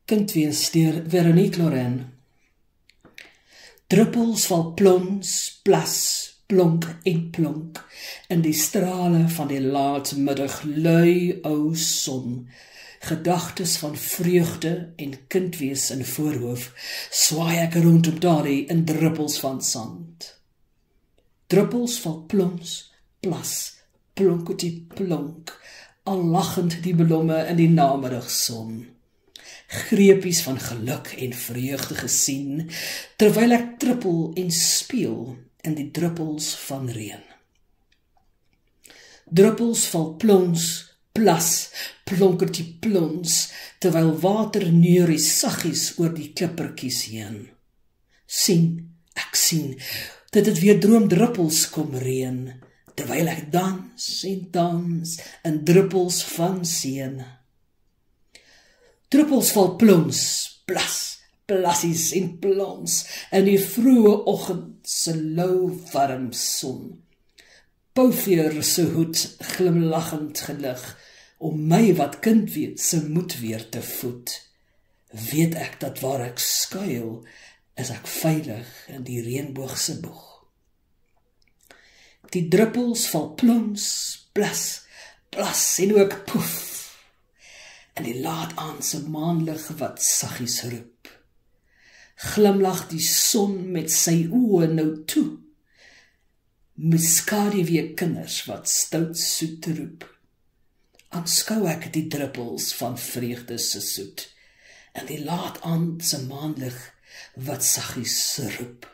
Kindwees deur Veronique Lorraine. Druppels val plons, plas, plonk en plonk in die strale van die laatmiddag lui ou son. Gedagtes van vreugde en kindwees in voorhoof swaai ek rondom daardie in druppels van sand. Druppels val plons, plas, plonketie plonk, al lachend die blomme in die namiddagson. Greepies van geluk en vreugde gesien, terwyl ek trippel en speel in die druppels van reën. Druppels val plons, plas, plonkertie plons, terwyl water neurie saggies oor die klippertjies heen. Ek sien, dat het weer droomdruppels kom reën, terwyl ek dans en dans in druppels van seën. Druppels val plons, plas, plassies en plons in die vroeë oggend se lou warm son. Pouveer se hoed glimlachend gelig, om my wat kind weet se moed weer te voed. Weet ek dat waar ek skuil, is ek veilig in die reënboogse boeg. Die druppels val plons, plas, plas en ook poef, in die laat-aandse maanlig wat saggies roep. Glimlag die son met sy oë nou toe, met skaduwee kinders wat stout soet roep. Aanskou ek die druppels van vreugde se soet, in die laat-aandse maanlig wat saggies roep.